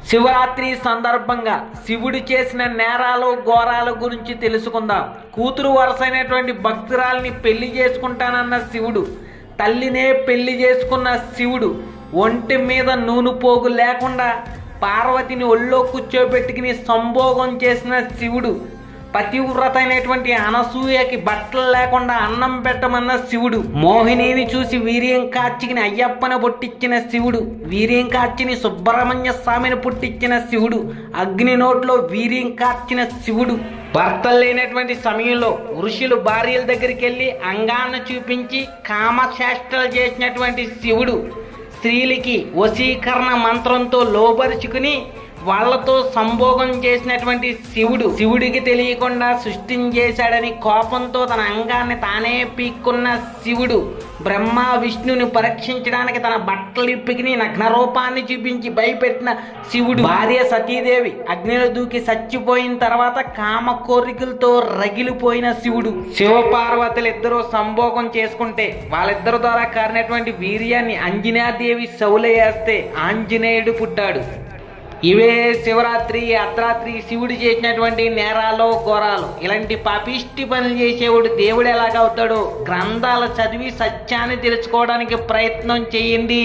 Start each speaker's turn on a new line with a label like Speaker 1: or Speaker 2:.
Speaker 1: శివరాత్రి సందర్భంగా శివుడు చేసిన నేరాలు ఘోరాల గురించి తెలుసుకుందాం. కూతురు వరసైనటువంటి భక్తురాల్ని పెళ్లి చేసుకుంటానన్న శివుడు, తల్లినే పెళ్లి చేసుకున్న శివుడు, ఒంటి మీద నూనె పోగు లేకుండా పార్వతిని ఒళ్ళో కూర్చోబెట్టుకుని సంభోగం చేసిన శివుడు, పతివ్రత అయినటువంటి అనసూయకి బట్టలు లేకుండా అన్నం పెట్టమన్న శివుడు, మోహినిని చూసి వీర్యం కార్చిని అయ్యప్పని పుట్టించిన శివుడు, వీర్యం కార్చిని సుబ్రహ్మణ్య స్వామిని పుట్టించిన శివుడు, అగ్ని నోట్లో వీర్యం కార్చిన శివుడు, భర్తలు లేనటువంటి సమయంలో ఋషులు భార్యల దగ్గరికి వెళ్ళి అంగాన్ని చూపించి కామచేష్టలు చేసినటువంటి శివుడు, స్త్రీలకి వశీకరణ మంత్రంతో లోబరుచుకుని వాళ్లతో సంభోగం చేసినటువంటి శివుడు, శివుడికి తెలియకుండా సృష్టించేశాడని కోపంతో తన అంగాన్ని తానే పీక్కున్న శివుడు, బ్రహ్మ విష్ణుని పరీక్షించడానికి తన బట్టలు ఇప్పికిని నగ్న రూపాన్ని చూపించి భయపెట్టిన శివుడు, భార్య సతీదేవి అగ్నిలో దూకి చచ్చిపోయిన తర్వాత కామ కోరికలతో రగిలిపోయిన శివుడు, శివపార్వతులు ఇద్దరు సంభోగం చేసుకుంటే వాళ్ళిద్దరి ద్వారా కారినటువంటి వీర్యాన్ని అంజనాదేవి సౌలయేస్తే ఆంజనేయుడు పుట్టాడు. ఇవే శివరాత్రి అర్ధరాత్రి శివుడు చేసినటువంటి నేరాలు ఘోరాలు. ఇలాంటి పాపిష్టి పనులు చేసేవాడు దేవుడు ఎలాగవుతాడో గ్రంథాలు చదివి సత్యాన్ని తెలుసుకోవడానికి ప్రయత్నం చేయండి.